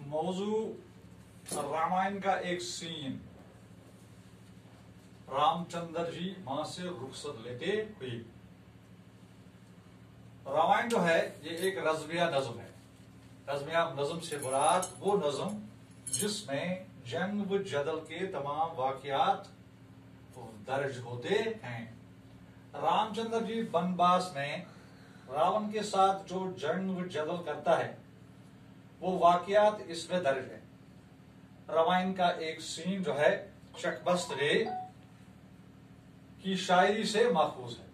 मौजू रामायण का एक सीन। रामचंद्र जी मां से रुखसत लेते हुए। रामायण जो है ये एक रज़्मिया नज़्म है। रज़्मिया नज़्म से मुराद वो नज़्म जिसमें जंग व जदल के तमाम वाकयात दर्ज होते हैं। रामचंद्र जी वनवास में रावण के साथ जो जंग व जदल करता है वो वाकयात इसमें दर्ज है। रामायण का एक सीन जो है शकबस्ते की शायरी से माखूज है।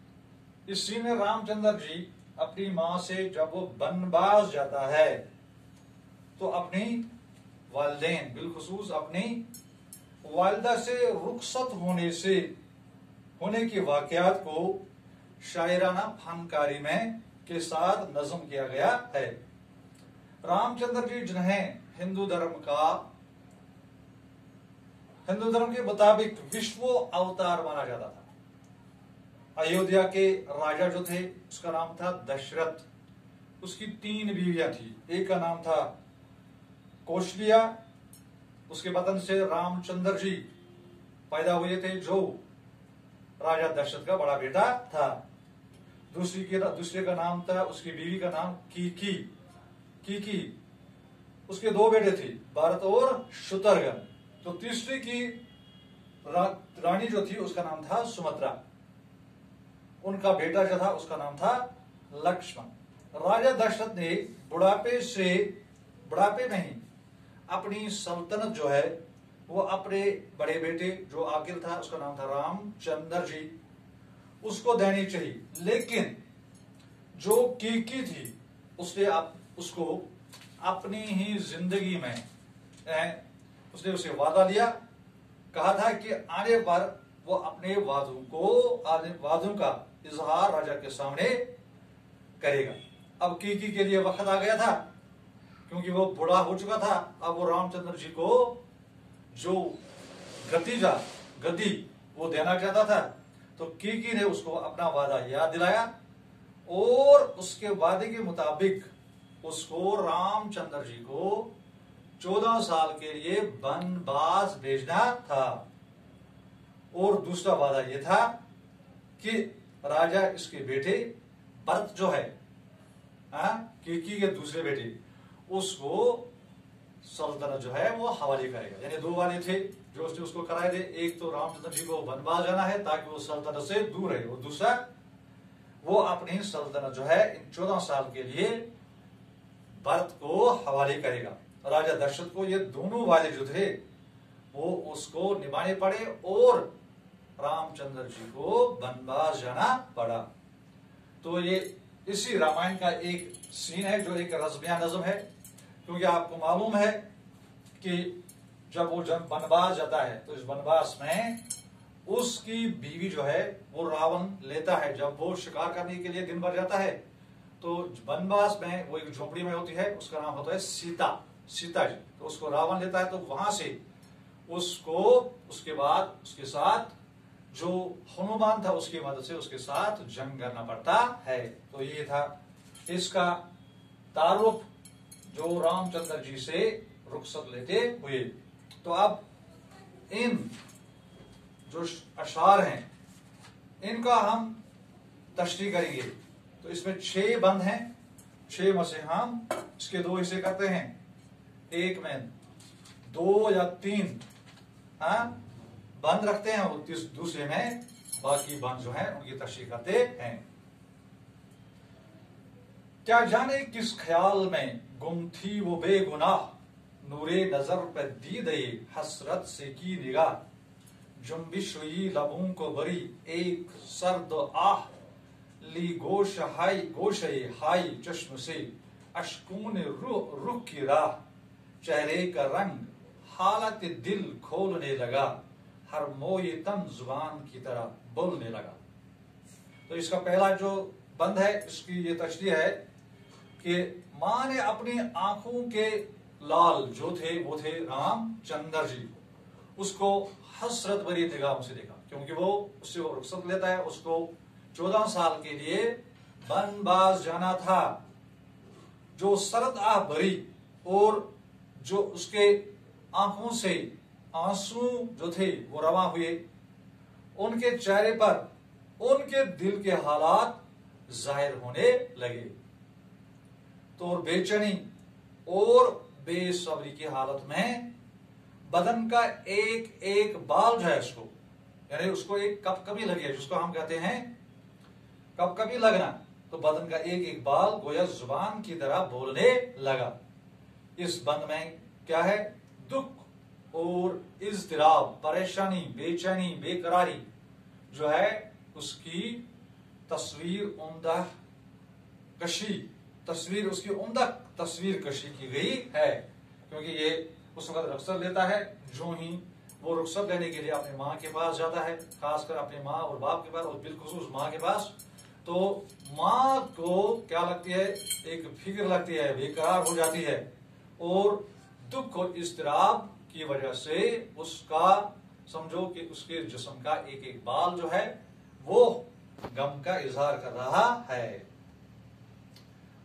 इस सीन में रामचंद्र जी अपनी मां से जब वो वनवास जाता है तो अपनी वालिदैन बिलखुसूस अपनी वालिदा से रुखसत होने के वाकयात को शायराना फनकारी में के साथ नज़म किया गया है। रामचंद्र जी जिन्हें हिंदू धर्म के मुताबिक विश्व अवतार माना जाता था। अयोध्या के राजा जो थे उसका नाम था दशरथ। उसकी 3 बीवियां थी। एक का नाम था कौशल्या। उसके वतन से रामचंद्र जी पैदा हुए थे जो राजा दशरथ का बड़ा बेटा था। दूसरे का नाम था, उसकी बीवी का नाम कीकी। उसके 2 बेटे थे, भरत और शत्रुघ्न। तो तीसरी की रानी जो थी उसका नाम था सुमित्रा। उनका बेटा जो था उसका नाम था लक्ष्मण। राजा दशरथ ने बुढ़ापे में ही अपनी सल्तनत जो है वो अपने बड़े बेटे जो आखिर था उसका नाम था रामचंद्र जी उसको देनी चाहिए। लेकिन जो कीकी थी उसने उसको अपनी ही जिंदगी में उसने उसे वादा लिया, कहा था कि आने पर वो अपने वादों का इजहार राजा के सामने करेगा। अब कीकी के लिए वक्त आ गया था क्योंकि वो बूढ़ा हो चुका था। अब वो रामचंद्र जी को जो गद्दी वो देना चाहता था। तो कीकी ने उसको अपना वादा याद दिलाया और उसके वादे के मुताबिक उसको रामचंद्र जी को 14 साल के लिए वनवास भेजना था। और दूसरा वादा यह था कि राजा इसके बेटे भरत जो है कीकी के दूसरे बेटे उसको सल्तनत जो है वो हवाले करेगा। यानी 2 वादे थे जो उसने उसको कराए थे। एक तो रामचंद्र जी को वनवास जाना है ताकि वो सल्तनत से दूर रहे, और दूसरा वो अपनी सल्तनत जो है इन 14 साल के लिए भरत को हवाले करेगा। राजा दशरथ को ये दोनों वादे जो थे वो उसको निभाने पड़े और रामचंद्र जी को वनवास जाना पड़ा। तो ये इसी रामायण का एक सीन है जो एक रज़्मिया नज़्म है। क्योंकि आपको मालूम है कि जब वो वनवास जाता है तो इस वनवास में उसकी बीवी जो है वो रावण लेता है। जब वो शिकार करने के लिए दिन भर जाता है तो वनवास में वो एक झोपड़ी में होती है, उसका नाम होता है सीता जी। तो उसको रावण लेता है तो वहां से उसको उसके बाद उसके साथ जो हनुमान था उसकी मदद से उसके साथ जंग करना पड़ता है। तो ये था इसका तारुफ जो रामचंद्र जी से रुखसत लेते हुए। तो अब इन जो अशार हैं इनका हम तशरीह करेंगे। तो इसमें 6 बंद हैं। 6 में से हम इसके 2 हिस्से करते हैं। एक में 2 या 3 बंद रखते हैं और दूसरे में बाकी बंद जो है उनकी तशरीह करते हैं। क्या जाने किस ख्याल में गुम थी वो बेगुनाह, नूरे नजर पे दी दे हसरत से की निगाह, जुम्बिश हुई लबों को बरी एक सर्द आह, ली गोशे हाई चश्म से अश्कून रुख की राह, चेहरे का रंग हालत दिल खोलने लगा, हर मोए तन जुबान की तरह बोलने लगा। तो इसका पहला जो बंद है इसकी ये तशरीह है कि मां ने अपनी आंखों के लाल जो थे वो थे रामचंद्र जी, उसको हसरत भरी निगाहों से देखा क्योंकि वो उससे वो रुखसत लेता है। उसको 14 साल के लिए वनवास जाना था। जो सरद आह भरी और जो उसके आंखों से आंसू जो थे वो रवा हुए, उनके चेहरे पर उनके दिल के हालात जाहिर होने लगे। तो बेचैनी और बेसब्री की हालत में बदन का एक एक बाल जो है उसको, यानी उसको एक कपकपी लगी है, जिसको हम कहते हैं कपकपी लगना, तो बदन का एक एक बाल गोया जुबान की तरह बोलने लगा। इस बंद में क्या है? दुख और इज़्तिराब, परेशानी, बेचैनी, बेकरारी जो है उसकी तस्वीर उसकी उम्दा तस्वीर कशी की गई है। क्योंकि ये उस वक्त रुखसत लेता है, जो ही वो रुखसत लेने के लिए अपने माँ के पास जाता है, खासकर अपने माँ और बाप के पास, और बिलखुसूस माँ के पास, तो माँ को क्या लगती है? एक फिक्र लगती है, बेकरार हो जाती है, और दुख और इज़्तिराब की वजह से उसका, समझो कि उसके जिस्म का एक एक बाल जो है वो गम का इजहार कर रहा है।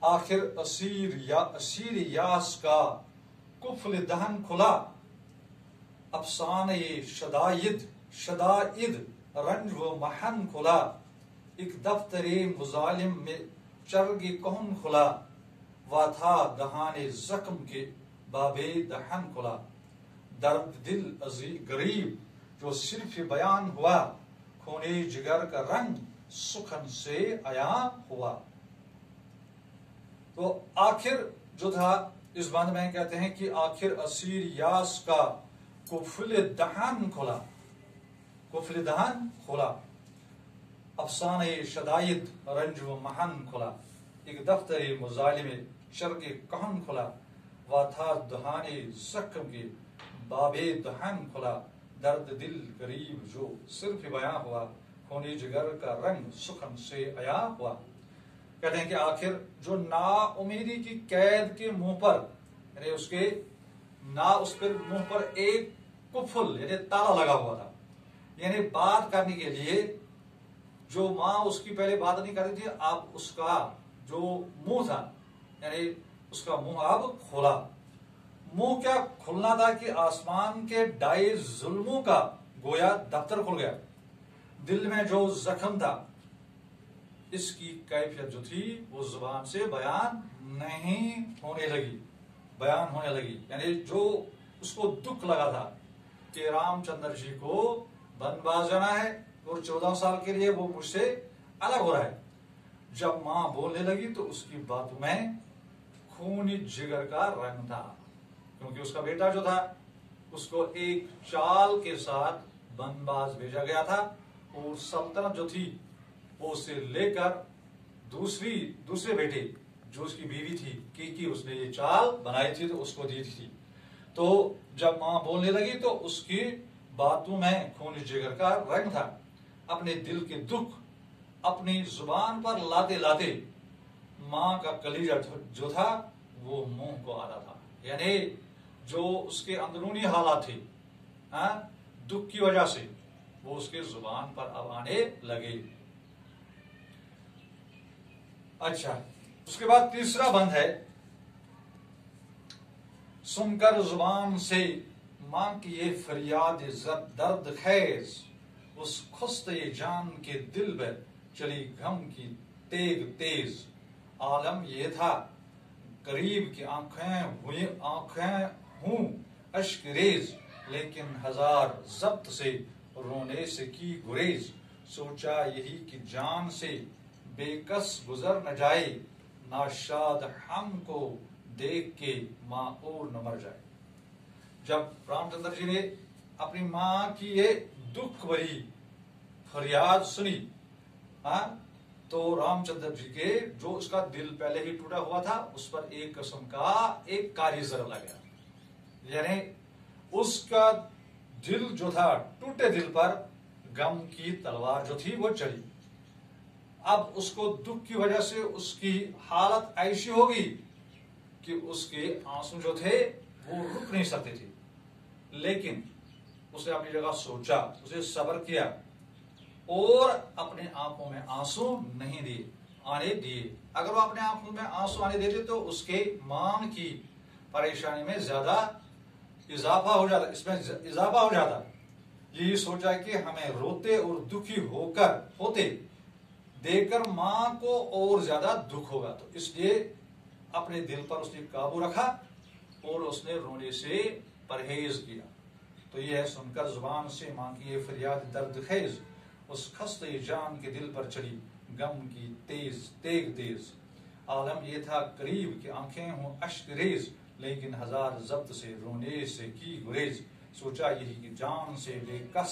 आखिर असीर यास का कुफल दहन खुला, अफसाने शदाइद रंज व महन खुला, एक दफ्तरे मुजालिम में चरगी कौन खुला, वाथा दहाने जख्म के बाबे दहन खुला, दर्द दिल गरीब जो सिर्फ बयान हुआ, खूने जिगर का रंग सुखन से आया हुआ। तो आखिर जो था इस बंद में कहते हैं कि आखिर असीर यास का कुफल दहन खुला, अफसाने शदाइद रंज व महन खुला, एक दफ्तरे मुजालिम शर्के कहन खुला, वाथा दहाने जख्म के बाबे दहन खुला, दर्द दिल गरीब जो सिर्फ बयां हुआ, खूनी जिगर का रंग सुखन से आया हुआ। कहते हैं कि आखिर जो नाउमीदी की कैद के मुंह पर, यानी उसके उस पर मुंह पर एक कुफल यानी ताला लगा हुआ था, यानी बात करने के लिए जो माँ उसकी पहले बात नहीं कर रही थी, अब उसका जो मुंह था यानी उसका मुंह अब खोला। मुंह क्या खुलना था कि आसमान के डाई जुल्मों का गोया दफ्तर खुल गया। दिल में जो जख्म था इसकी कैफियत जो थी वो जुबान से बयान होने लगी। यानी जो उसको दुख लगा था कि रामचंद्र जी को वनवास जाना है और 14 साल के लिए वो मुझसे अलग हो रहा है, जब मां बोलने लगी तो उसकी बातों में खूनी जिगर का रंग था। क्योंकि उसका बेटा जो था उसको एक चाल के साथ वनवास भेजा गया था, और सल्तनत जो थी वो उसे लेकर दूसरे बेटे जो उसकी बीवी थी की उसने ये चाल बनाई थी तो उसको दी थी। तो जब मां बोलने लगी तो उसकी बातों में खूनी जिगर का रंग था। अपने दिल के दुख अपनी जुबान पर लाते लाते मां का कलीजा जो था वो मुंह को आ रहा था, यानी जो उसके अंदरूनी हालात थे दुख की वजह से वो उसके जुबान पर अब आने लगे। अच्छा, उसके बाद तीसरा बंद है, सुनकर जुबान से मां की ये फरियाद दर्द खैज, उस खुस्ते जान के दिल में चली गम की तेग तेज। आलम ये था करीब की आंखें हूं अश्क रेज, लेकिन हजार जब्त से रोने से की गुरेज। सोचा यही कि जान से बेकस गुजर न जाए, नाशाद हमको देख के मां और न मर जाए। जब रामचंद्र जी ने अपनी मां की ये दुख भरी फरियाद सुनी तो रामचंद्र जी के जो उसका दिल पहले ही टूटा हुआ था उस पर एक किस्म का एक कारीजर लगा, यानी उसका दिल जो था टूटे दिल पर गम की तलवार जो थी वो चली। अब उसको दुख की वजह से उसकी हालत ऐसी होगी कि उसके आंसू जो थे वो रुक नहीं सकते थे, लेकिन उसने अपनी जगह सोचा, उसे सब्र किया और अपने आंखों में आंसू नहीं आने दिए। अगर वो अपने आंखों में आंसू आने देते तो उसके मां की परेशानी में ज्यादा इजाफा हो जाता, इसमें इजाफा हो जाता। यही सोचा कि हमें रोते और दुखी होते देखकर मां को और ज्यादा दुख होगा, तो इसलिए अपने दिल पर उसने काबू रखा और उसने रोने से परहेज किया। तो यह सुनकर जुबान से मां की ये फरियाद दर्द खेज उस खस्ते जान के दिल पर चढ़ी गम की तेज। आलम ये था करीब कि आंखें हों अश्क रेज, लेकिन हजार जब्त से रोने से की गुरेज। सोचा यही कि जान से बेकस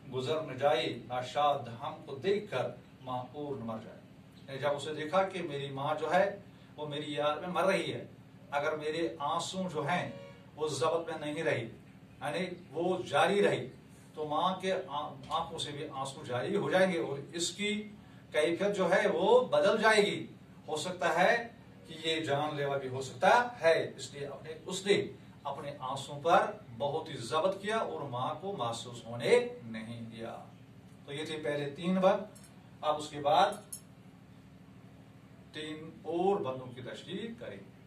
गुजर न जाए, नाशाद हमको देखकर मां और न मर जाए। जब उसे देखा कि मेरी माँ जो है वो मेरी याद में मर रही है, अगर मेरे आंसू जो हैं वो जब्त में नहीं रही, यानी वो जारी रही, तो माँ के आंखों से भी आंसू जारी हो जाएंगे और इसकी कैफियत जो है वो बदल जाएगी। हो सकता है कि ये जानलेवा भी हो सकता है। इसलिए उसने अपने आंसू पर बहुत ही जब्त किया और माँ को महसूस होने नहीं दिया। तो ये थे पहले 3 बंद। अब उसके बाद 3 और बंदों की तशरीह करेंगे।